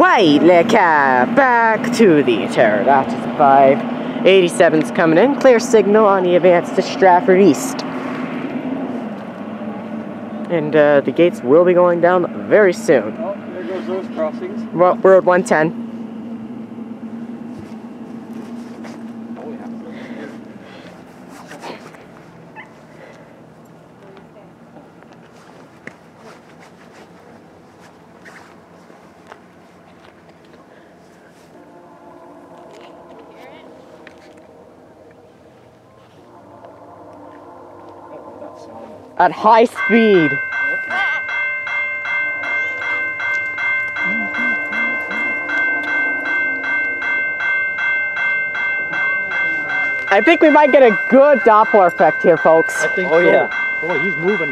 White cab back to the pterodactyl 587's coming in. Clear signal on the advance to Stratford East. And the gates will be going down very soon. Oh, there goes those crossings. Road 110. Oh, yeah. At high speed. I think we might get a good Doppler effect here, folks. I think so. Yeah. Boy, he's moving.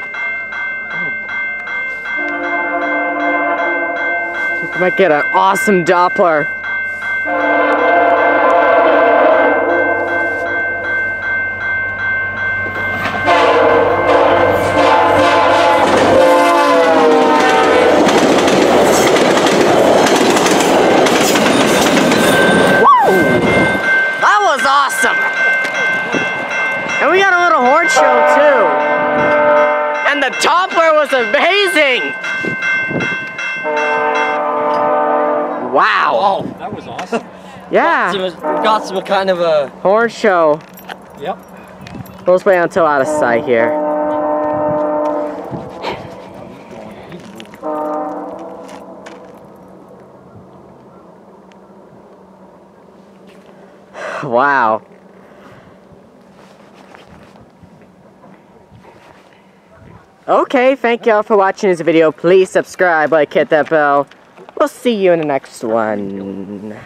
We might get an awesome Doppler. Awesome! And we got a little horn show too. And the Doppler was amazing! Wow! Oh, that was awesome. Yeah. Got some kind of a horn show. Yep. We'll just wait until out of sight here. Wow. Okay, thank y'all for watching this video. Please subscribe, like, hit that bell. We'll see you in the next one.